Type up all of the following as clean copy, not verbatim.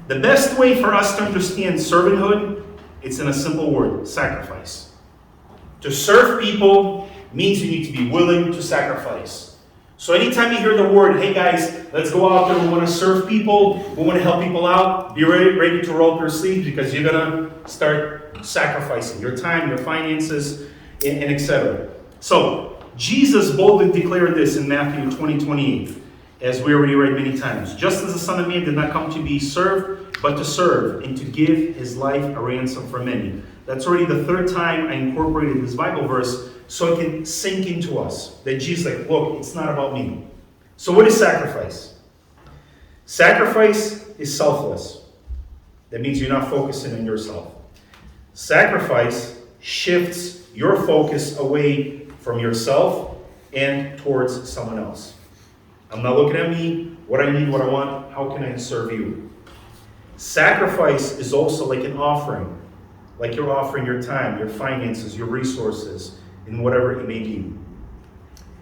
The best way for us to understand servanthood, it's in a simple word: sacrifice. To serve people means you need to be willing to sacrifice. So anytime you hear the word, hey guys, let's go out there, we want to serve people, we want to help people out, be ready to roll up your sleeves, because you're going to start sacrificing your time, your finances, and etc. So Jesus boldly declared this in Matthew 20:28, as we already read many times. Just as the Son of Man did not come to be served, but to serve, and to give his life a ransom for many. That's already the third time I incorporated this Bible verse, so it can sink into us. That Jesus is like, look, it's not about me. So what is sacrifice? Sacrifice is selfless. That means you're not focusing on yourself. Sacrifice shifts your focus away from yourself and towards someone else. I'm not looking at me, what I need, what I want, how can I serve you? Sacrifice is also like an offering. Like you're offering your time, your finances, your resources, in whatever it may be.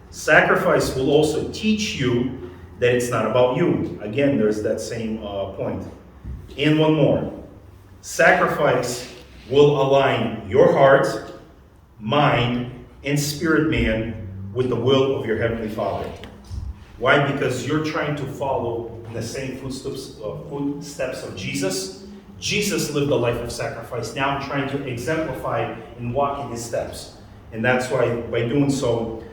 Sacrifice will also teach you that it's not about you. Again, there's that same point. And one more. Sacrifice will align your heart, mind, and spirit man with the will of your Heavenly Father. Why? Because you're trying to follow the same footsteps of Jesus. Jesus lived a life of sacrifice. Now I'm trying to exemplify and walk in his steps. And that's why, by doing so,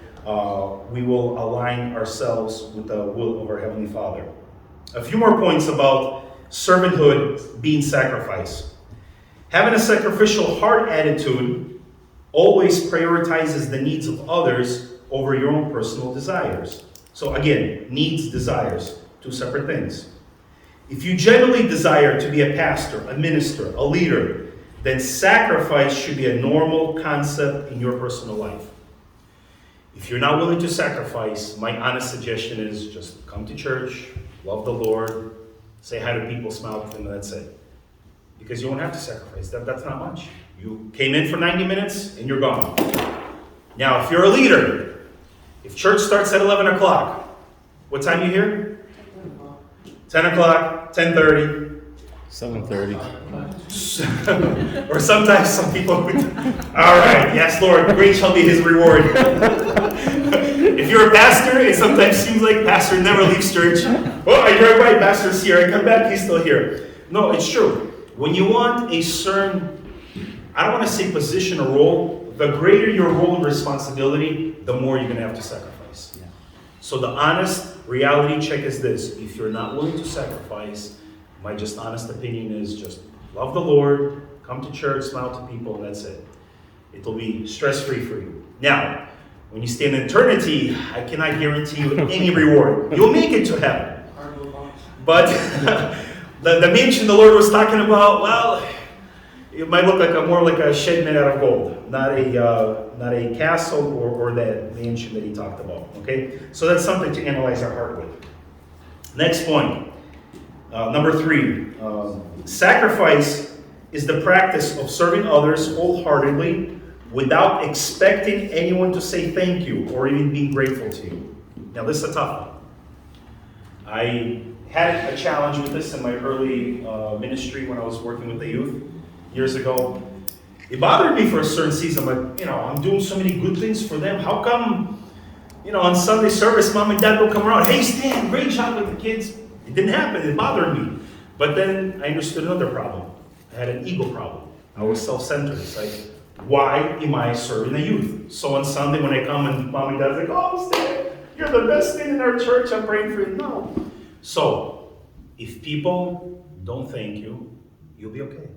we will align ourselves with the will of our Heavenly Father. A few more points about servanthood being sacrifice. Having a sacrificial heart attitude always prioritizes the needs of others over your own personal desires. So again, needs, desires, two separate things. If you genuinely desire to be a pastor, a minister, a leader, then sacrifice should be a normal concept in your personal life. If you're not willing to sacrifice, my honest suggestion is just come to church, love the Lord, say hi to people, smile with them, and that's it. Because you won't have to sacrifice. That's not much. You came in for 90 minutes and you're gone. Now, if you're a leader, if church starts at 11 o'clock, what time are you here? 10 o'clock, 10:30. 7:30. Or sometimes some people would, all right, yes, Lord, great shall be his reward. If you're a pastor, it sometimes seems like pastor never leaves church. Oh, I drive by, pastor's here. I come back, he's still here. No, it's true. When you want a certain, I don't want to say position or role, the greater your role and responsibility, the more you're going to have to sacrifice. Yeah. So the honest reality check is this. If you're not willing to sacrifice, my just honest opinion is just love the Lord, come to church, smile to people, and that's it. It'll be stress-free for you. Now, when you stay in eternity, I cannot guarantee you any reward. You'll make it to heaven. But the mansion the Lord was talking about, well, it might look like more like a shed made out of gold, not a castle or that mansion that he talked about. Okay, so that's something to analyze our heart with. Next point. Number 3, sacrifice is the practice of serving others wholeheartedly without expecting anyone to say thank you or even being grateful to you. Now, this is a tough one. I had a challenge with this in my early ministry when I was working with the youth years ago. It bothered me for a certain season, but I'm doing so many good things for them. How come, on Sunday service, mom and dad will come around, hey Stan, great job with the kids. It didn't happen, it bothered me. But then I understood another problem. I had an ego problem. I was self-centered. It's like, why am I serving the youth? So on Sunday when I come and mom and dad's like, oh Stan, you're the best thing in our church, I'm praying for you. No. So, if people don't thank you, you'll be okay.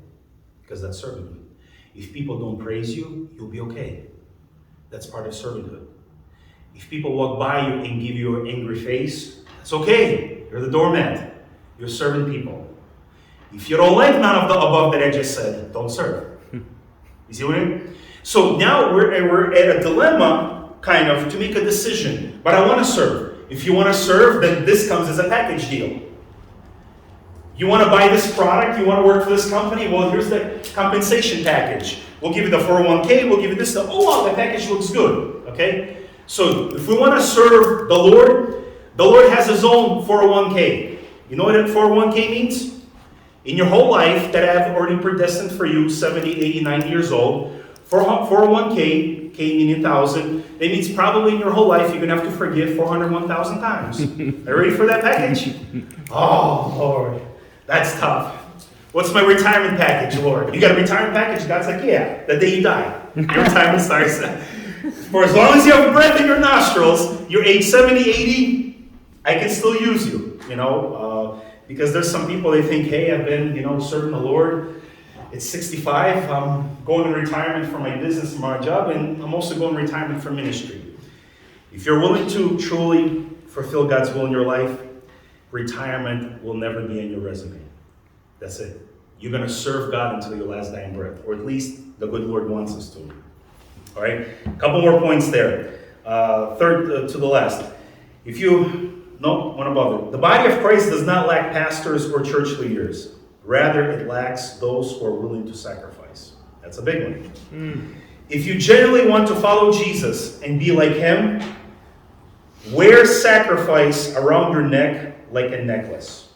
Because that's servanthood. If people don't praise you, you'll be okay. That's part of servanthood. If people walk by you and give you an angry face, it's okay. You're the doormat. You're serving people. If you don't like none of the above that I just said, don't serve. You see what I mean? So now we're at a dilemma, kind of, to make a decision. But I want to serve. If you want to serve, then this comes as a package deal. You want to buy this product? You want to work for this company? Well, here's the compensation package. We'll give you the 401k. We'll give you this stuff. Oh, wow, the package looks good. Okay? So if we want to serve the Lord has his own 401k. You know what a 401k means? in your whole life that I have already predestined for you, 70, 80, 90 years old. 401k, K meaning 1,000. That means probably in your whole life you're going to have to forgive 401,000 times. Are you ready for that package? Oh, Lord, that's tough. What's my retirement package, Lord? You got a retirement package? God's like, yeah, the day you die. Your retirement starts. For as long as you have breath in your nostrils, you're age 70, 80, I can still use you, because there's some people, they think, hey, I've been, serving the Lord. It's 65, I'm going in retirement for my business and my job, and I'm also going in retirement for ministry. If you're willing to truly fulfill God's will in your life, retirement will never be in your resume. That's it. You're going to serve God until your last dying breath, or at least the good Lord wants us to. All right, a couple more points there. Third to the last. One above it. The body of Christ does not lack pastors or church leaders. Rather, it lacks those who are willing to sacrifice. That's a big one. If you genuinely want to follow Jesus and be like him, wear sacrifice around your neck like a necklace.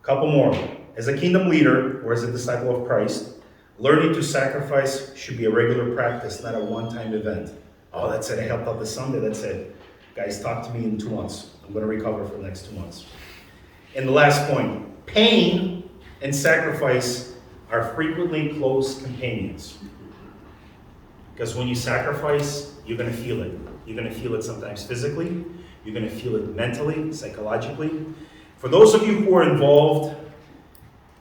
Couple more. As a kingdom leader or as a disciple of Christ, learning to sacrifice should be a regular practice, not a one-time event. Oh, that's it. I helped out this Sunday. That's it. Guys, talk to me in 2 months. I'm going to recover for the next 2 months. And the last point. Pain and sacrifice are frequently close companions. Because when you sacrifice, you're going to feel it. You're going to feel it sometimes physically. You're going to feel it mentally, psychologically. For those of you who are involved,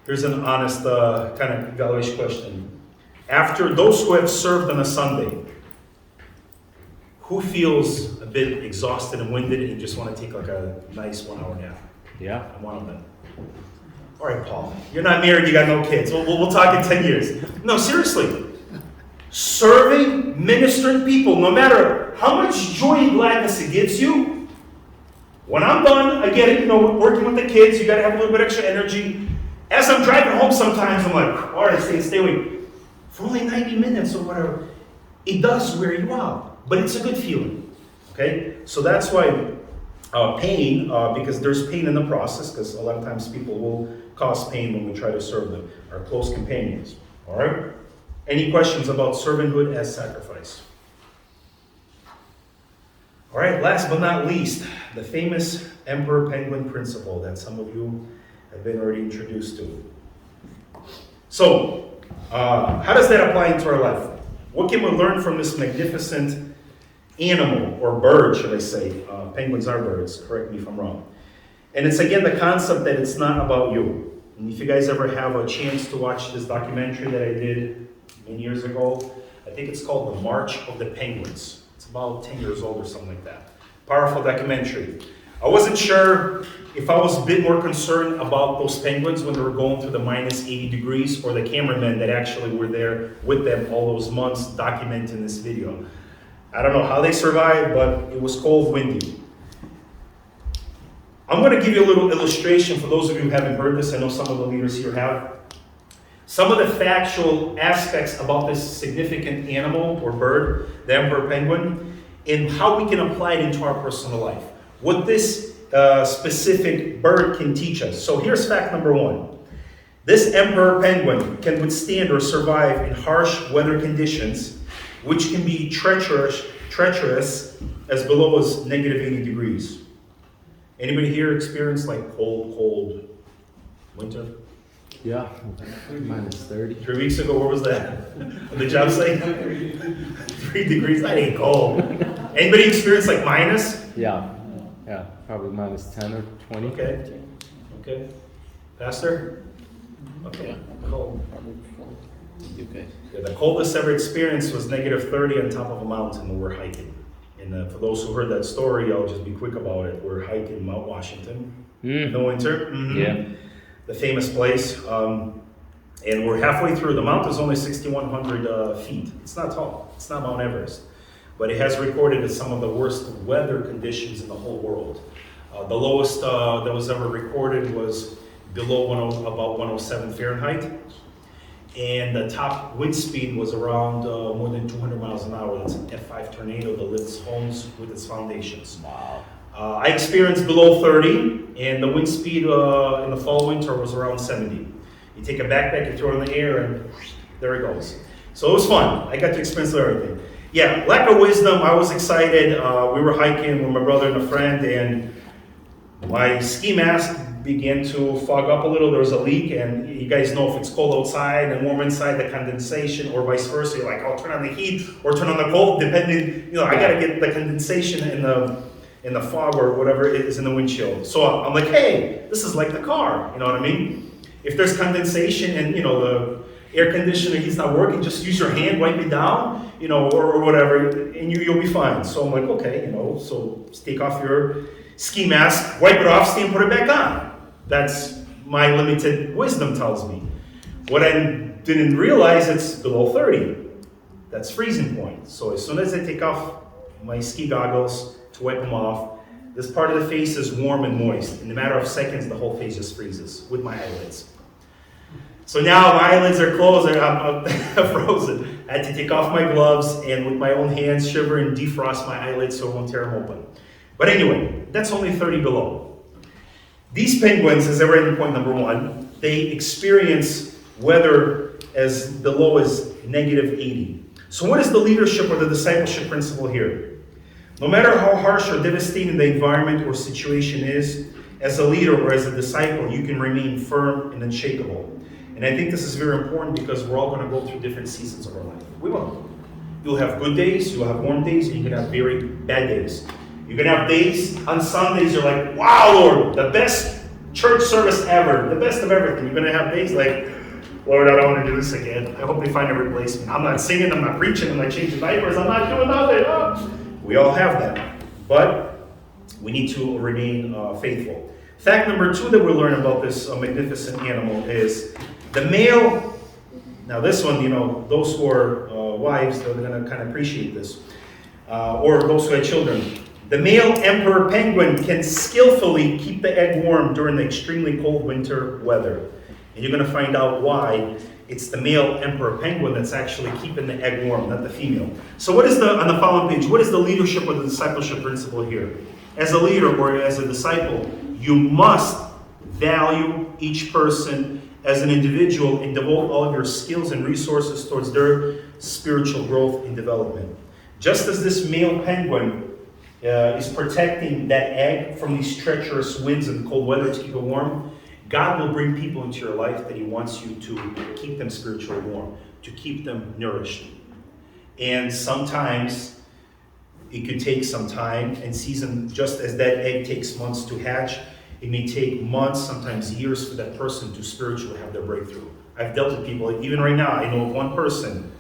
here's an honest kind of evaluation question. After those who have served on a Sunday, who feels a bit exhausted and winded and just want to take like a nice 1 hour nap? Yeah. I'm one of them. All right, Paul, you're not married, you got no kids. We'll talk in 10 years. No, seriously. Serving, ministering people, no matter how much joy and gladness it gives you, when I'm done, I get it, working with the kids, you got to have a little bit extra energy. As I'm driving home sometimes, I'm like, all right, stay awake. For only 90 minutes or whatever, it does wear you out, but it's a good feeling, okay? So that's why pain, because there's pain in the process, because a lot of times people will cause pain when we try to serve them, are close companions, all right? Any questions about servanthood as sacrifice? All right, last but not least, the famous Emperor Penguin principle that some of you have been already introduced to. So, how does that apply into our life? What can we learn from this magnificent animal, or bird, should I say? Penguins are birds, correct me if I'm wrong. And it's again the concept that it's not about you. And if you guys ever have a chance to watch this documentary that I did many years ago, I think it's called The March of the Penguins. It's about 10 years old or something like that. Powerful documentary. I wasn't sure if I was a bit more concerned about those penguins when they were going through the minus 80 degrees, or the cameramen that actually were there with them all those months documenting this video. I don't know how they survived, but it was cold, windy. I'm going to give you a little illustration for those of you who haven't heard this. I know some of the leaders here have. Some of the factual aspects about this significant animal or bird, the emperor penguin, and how we can apply it into our personal life. What this specific bird can teach us. So here's fact number 1. This emperor penguin can withstand or survive in harsh weather conditions, which can be treacherous as below as negative 80 degrees. Anybody here experienced like cold winter? Yeah, minus 30. 3 weeks ago, where was that? What did job say? 3 degrees, that ain't cold. Anybody experience like minus? Yeah, probably minus 10 or 20. Okay. Pastor? Okay, cold. Okay. Yeah, the coldest ever experienced was negative 30 on top of a mountain when we're hiking. And for those who heard that story, I'll just be quick about it. We're hiking Mount Washington in the winter. Mm-hmm. Yeah. The famous place. And we're halfway through. The mountain is only 6,100 feet. It's not tall. It's not Mount Everest. But it has recorded as some of the worst weather conditions in the whole world. The lowest that was ever recorded was below about 107 Fahrenheit. And the top wind speed was around more than 200 miles an hour. That's an F5 tornado that lifts homes with its foundations. Wow. I experienced below 30, and the wind speed in the fall winter was around 70. You take a backpack, you throw it in the air, and there it goes. So it was fun. I got to experience everything. Yeah, lack of wisdom. I was excited. We were hiking with my brother and a friend, and my ski mask began to fog up a little. There was a leak, and you guys know if it's cold outside and warm inside, the condensation, or vice versa. You're like, I'll turn on the heat or turn on the cold, depending. I gotta get the condensation in the fog or whatever it is in the windshield. So I'm like, hey, this is like the car. You know what I mean? If there's condensation and the air conditioner he's not working, just use your hand, wipe it down, or whatever, and you'll be fine. So I'm like, okay, so take off your ski mask, wipe it off, and put it back on. That's my limited wisdom tells me. What I didn't realize, it's below 30. That's freezing point. So as soon as I take off my ski goggles to wipe them off, this part of the face is warm and moist. In a matter of seconds, the whole face just freezes with my eyelids. So now my eyelids are closed, I'm frozen. I had to take off my gloves and with my own hands shiver and defrost my eyelids so it won't tear them open. But anyway, that's only 30 below. These penguins, as I read in point number 1, they experience weather as below as negative 80. So what is the leadership or the discipleship principle here? No matter how harsh or devastating the environment or situation is, as a leader or as a disciple, you can remain firm and unshakable. And I think this is very important because we're all going to go through different seasons of our life. We will. You'll have good days, you'll have warm days, and you can have very bad days. You're going to have days, on Sundays, you're like, wow, Lord, the best church service ever, the best of everything. You're going to have days like, Lord, I don't want to do this again. I hope they find a replacement. I'm not singing, I'm not preaching, I'm not changing diapers, I'm not doing nothing. Oh. We all have that. But we need to remain faithful. Fact number 2 that we learn about this magnificent animal is the male. Now this one, those who are wives, they're going to kind of appreciate this. Or those who had children. The male emperor penguin can skillfully keep the egg warm during the extremely cold winter weather. And you're going to find out why it's the male emperor penguin that's actually keeping the egg warm, not the female. So what is on the following page, what is the leadership or the discipleship principle here? As a leader or as a disciple, you must value each person as an individual and devote all of your skills and resources towards their spiritual growth and development. Just as this male penguin is protecting that egg from these treacherous winds and cold weather to keep it warm, God will bring people into your life that He wants you to keep them spiritually warm, to keep them nourished. And sometimes it could take some time and season, just as that egg takes months to hatch, it may take months, sometimes years for that person to spiritually have their breakthrough. I've dealt with people, even right now, I know of one person,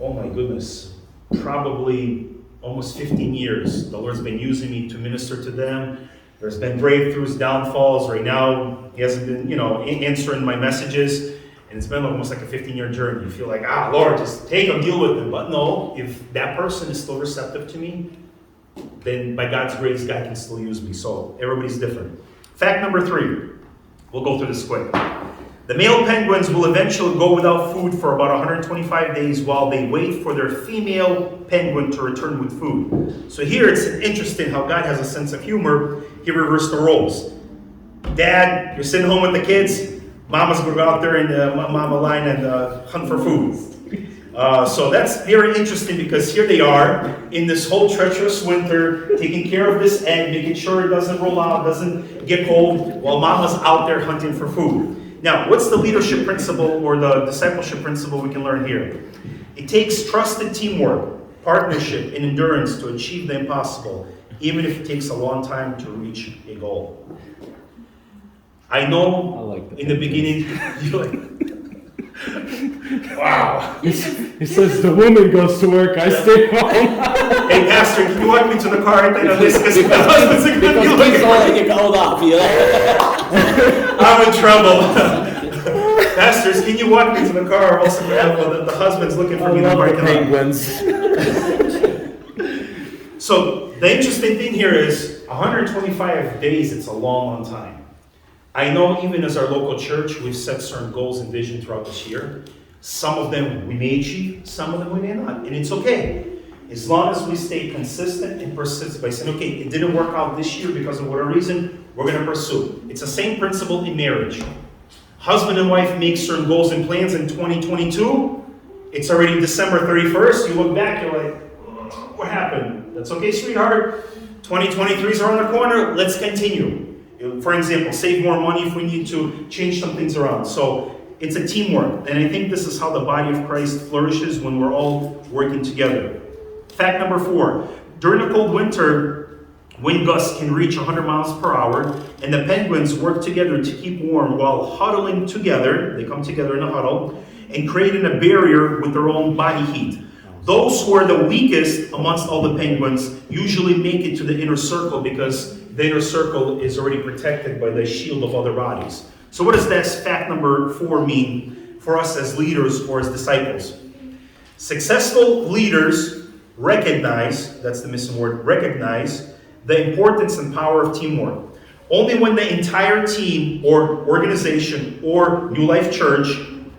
oh my goodness, probably almost 15 years. The Lord's been using me to minister to them. There's been breakthroughs, downfalls. Right now, He hasn't been, answering my messages. And it's been almost like a 15-year journey. You feel like, Lord, just take them, deal with them. But no, if that person is still receptive to me, then by God's grace, God can still use me. So everybody's different. Fact number 3. We'll go through this quick. The male penguins will eventually go without food for about 125 days while they wait for their female penguin to return with food. So here it's interesting how God has a sense of humor. He reversed the roles. Dad, you're sitting home with the kids. Mama's going to go out there in the mama line and hunt for food. So that's very interesting because here they are in this whole treacherous winter, taking care of this egg, making sure it doesn't roll out, doesn't get cold, while Mama's out there hunting for food. Now, what's the leadership principle or the discipleship principle we can learn here? It takes trusted teamwork, partnership, and endurance to achieve the impossible, even if it takes a long time to reach a goal. I know in the beginning, you're like, wow. He says the woman goes to work, I stay home. Hey, Pastor, can you walk me to the car right now? Because my husband's going to be looking all get called off, I'm in trouble. Pastors, can you walk me to the car? Also, the husband's looking for me in the parking lot. Penguins. So the interesting thing here is 125 days, it's a long, long time. I know even as our local church, we've set certain goals and vision throughout this year. Some of them we may achieve, some of them we may not, and it's okay. As long as we stay consistent and persistent by saying, okay, it didn't work out this year because of whatever reason, we're going to pursue. It's the same principle in marriage. Husband and wife make certain goals and plans in 2022. It's already December 31st. You look back, you're like, what happened? That's okay, sweetheart. 2023 is around the corner. Let's continue. For example, save more money if we need to change some things around. So it's a teamwork. And I think this is how the body of Christ flourishes when we're all working together. Fact number 4. During the cold winter, wind gusts can reach 100 miles per hour, and the penguins work together to keep warm while huddling together. They come together in a huddle and creating a barrier with their own body heat. Those who are the weakest amongst all the penguins usually make it to the inner circle because the inner circle is already protected by the shield of other bodies. So what does that fact number 4 mean for us as leaders or as disciples? Successful leaders recognize, that's the missing word, recognize the importance and power of teamwork. Only when the entire team or organization or New Life Church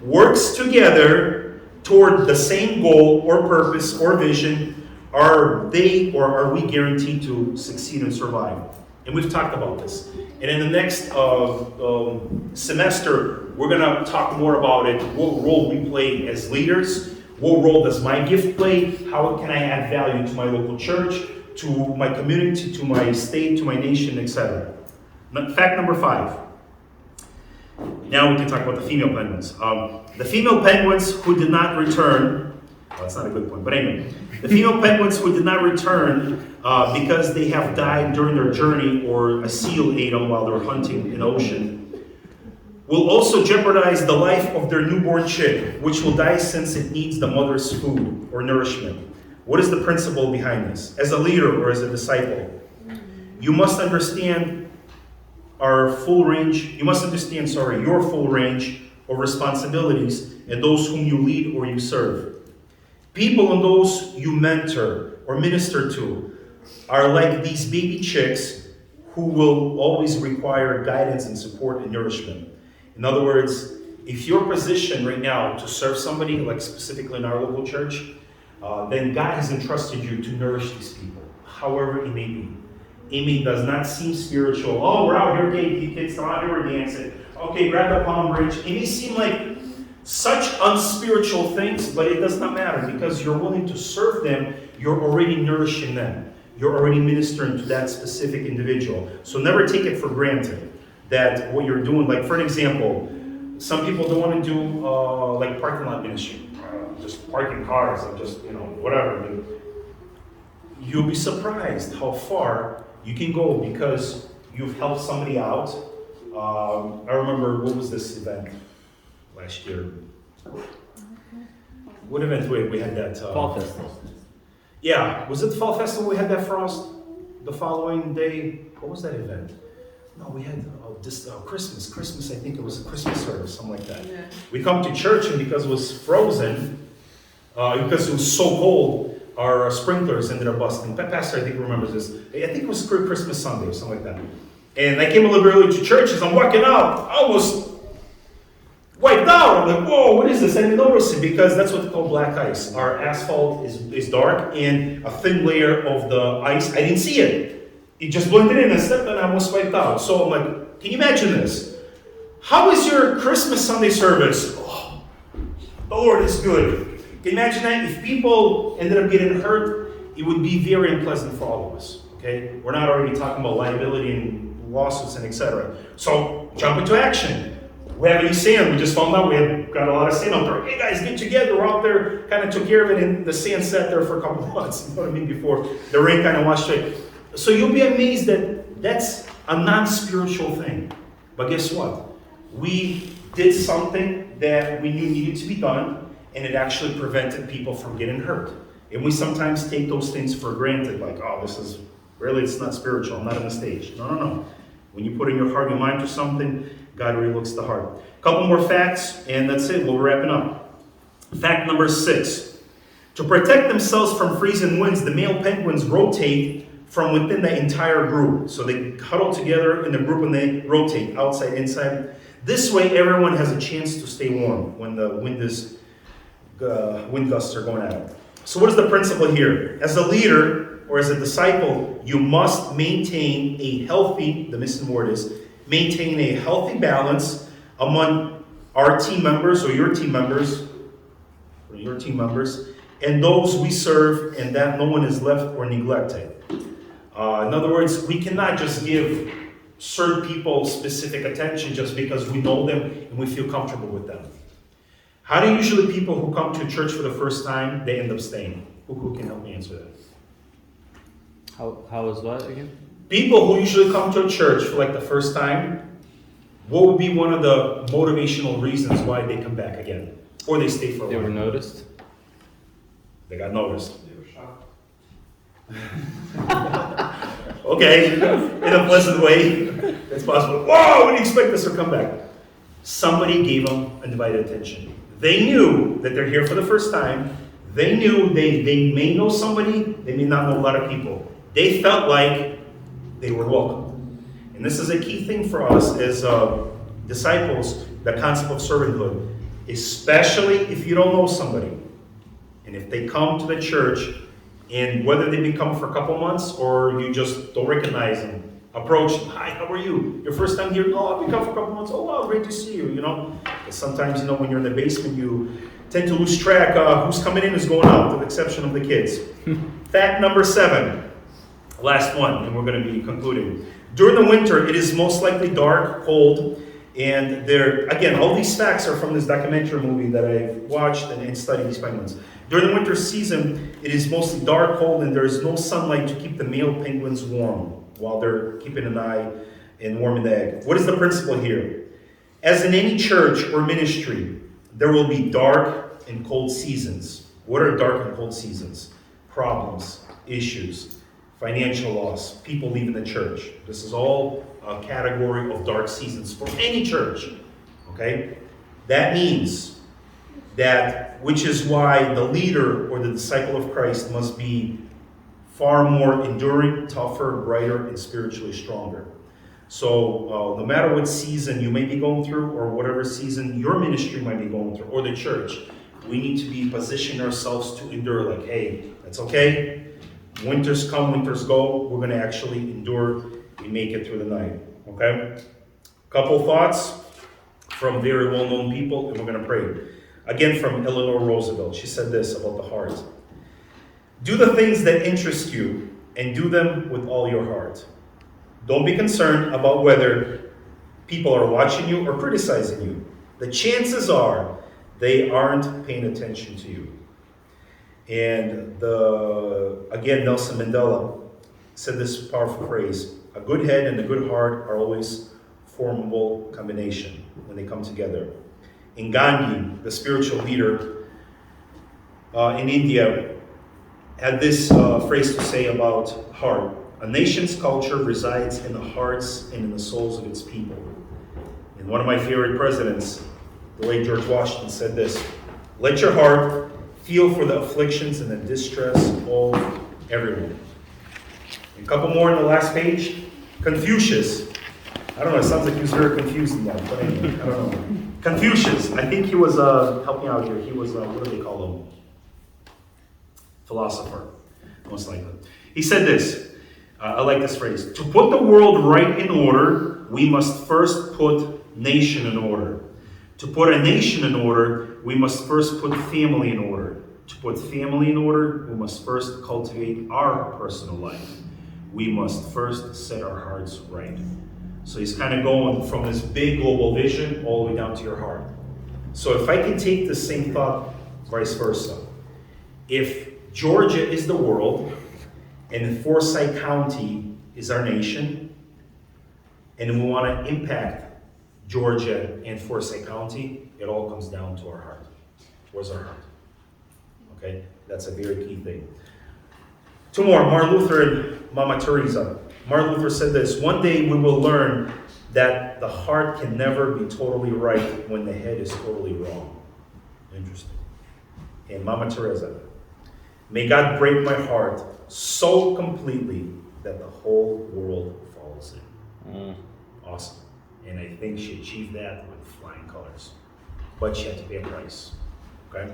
works together toward the same goal or purpose or vision are they or are we guaranteed to succeed and survive. And we've talked about this. And in the next semester, we're going to talk more about it, what role we play as leaders. What role does my gift play? How can I add value to my local church, to my community, to my state, to my nation, etc.? Fact number 5. Now we can talk about the female penguins. The female penguins who did not return, well, that's not a good point, but anyway. The female penguins who did not return because they have died during their journey or a seal ate them while they were hunting in the ocean, will also jeopardize the life of their newborn chick, which will die since it needs the mother's food or nourishment. What is the principle behind this? As a leader or as a disciple, you must understand your full range of responsibilities and those whom you lead or you serve. People and those you mentor or minister to are like these baby chicks who will always require guidance and support and nourishment. In other words, if you're positioned right now to serve somebody, like specifically in our local church, then God has entrusted you to nourish these people, however it may be. It does not seem spiritual. Oh, we're out here, okay, you kids, come out here, we're dancing. Okay, grab the palm branch. It may seem like such unspiritual things, but it does not matter because you're willing to serve them. You're already nourishing them. You're already ministering to that specific individual. So never take it for granted that what you're doing, like for an example, some people don't want to do like parking lot ministry, just parking cars and just, whatever. But you'll be surprised how far you can go because you've helped somebody out. I remember, what was this event last year? What event we had that? Fall Festival. Yeah, was it the Fall Festival we had that frost? The following day, what was that event? No, we had Christmas. Christmas, I think it was a Christmas service, something like that. Yeah. We come to church, and because it was frozen, because it was so cold, our sprinklers ended up busting. Pastor, I think, remembers this. I think it was Christmas Sunday or something like that. And I came a little bit early to church. As I'm walking out, I almost wiped out. I'm like, whoa, what is this? I didn't notice it because that's what they call black ice. Our asphalt is dark, and a thin layer of the ice, I didn't see it. It just blended in and stepped and I almost wiped out. So I'm like, can you imagine this? How is your Christmas Sunday service? Oh, the Lord is good. Can you imagine that? If people ended up getting hurt, it would be very unpleasant for all of us. Okay? We're not already talking about liability and lawsuits and etc. So jump into action. We have any sand. We just found out we had got a lot of sand out there. Hey guys, get together. We're out there, kind of took care of it, and the sand sat there for a couple of months. You know what I mean? Before the rain kind of washed it. So you'll be amazed that that's a non-spiritual thing. But guess what? We did something that we knew needed to be done, and it actually prevented people from getting hurt. And we sometimes take those things for granted, like, oh, this is, really, it's not spiritual, I'm not on the stage. No. When you put in your heart and mind to something, God really looks the heart. A couple more facts, and that's it, we're wrapping up. Fact number 6. To protect themselves from freezing winds, the male penguins rotate from within the entire group. So they huddle together in the group and they rotate outside, inside. This way everyone has a chance to stay warm when the wind gusts are going at them. So what is the principle here? As a leader or as a disciple, you must maintain a healthy, the missing word is, maintain a healthy balance among our team members or your team members, and those we serve, and that no one is left or neglected. In other words, we cannot just give certain people specific attention just because we know them and we feel comfortable with them. How do usually people who come to church for the first time, they end up staying? Who can help me answer that? How is what again? People who usually come to a church for like the first time, what would be one of the motivational reasons why they come back again? Or they stay for a while? They were noticed. They got noticed. They were shocked. Okay, in a pleasant way. It's possible. Whoa, when do you expect this to come back? Somebody gave them undivided attention. They knew that they're here for the first time. They knew they may know somebody, they may not know a lot of people. They felt like they were welcome. And this is a key thing for us as disciples, the concept of servanthood, especially if you don't know somebody. And if they come to the church, and whether they become for a couple months or you just don't recognize them, approach them. Hi, how are you? Your first time here? Oh, I've been coming for a couple months. Oh, wow, great to see you, you know. But sometimes, you know, when you're in the basement, you tend to lose track who's coming in, who's going out, with the exception of the kids. Fact number 7, last one, and we're going to be concluding. During the winter, it is most likely dark, cold, and again, all these facts are from this documentary movie that I've watched and studied these penguins. During the winter season, it is mostly dark, cold, and there is no sunlight to keep the male penguins warm while they're keeping an eye and warming the egg. What is the principle here? As in any church or ministry, there will be dark and cold seasons. What are dark and cold seasons? Problems, issues, financial loss, people leaving the church. This is all a category of dark seasons for any church. Okay? That means that, which is why the leader or the disciple of Christ must be far more enduring, tougher, brighter, and spiritually stronger. So no matter what season you may be going through, or whatever season your ministry might be going through, or the church, we need to be positioning ourselves to endure. Like, hey, that's okay. Winters come, winters go. We're going to actually endure and make it through the night. Okay? Couple thoughts from very well-known people, and we're going to pray. Again, from Eleanor Roosevelt. She said this about the heart. Do the things that interest you, and do them with all your heart. Don't be concerned about whether people are watching you or criticizing you. The chances are they aren't paying attention to you. And again, Nelson Mandela said this powerful phrase: a good head and a good heart are always formidable combination when they come together. And Gandhi, the spiritual leader in India, had this phrase to say about heart. A nation's culture resides in the hearts and in the souls of its people. And one of my favorite presidents, the late George Washington, said this: let your heart feel for the afflictions and the distress of everyone. And a couple more on the last page. Confucius. I don't know, it sounds like he was very confused in that, but anyway, I don't know. Confucius, I think he was, help me out here, he was, what do they call him? Philosopher, most likely. He said this, I like this phrase: to put the world right in order, we must first put nation in order. To put a nation in order, we must first put family in order. To put family in order, we must first cultivate our personal life. We must first set our hearts right. So he's kind of going from this big global vision all the way down to your heart. So if I can take the same thought, vice versa. If Georgia is the world, and Forsyth County is our nation, and we want to impact Georgia and Forsyth County, it all comes down to our heart. Where's our heart? Okay, that's a very key thing. Two more, Martin Luther and Mama Teresa. Martin Luther said this: one day we will learn that the heart can never be totally right when the head is totally wrong. Interesting. And Mama Teresa: may God break my heart so completely that the whole world falls in. Awesome. And I think she achieved that with flying colors. But she had to pay a price. Okay?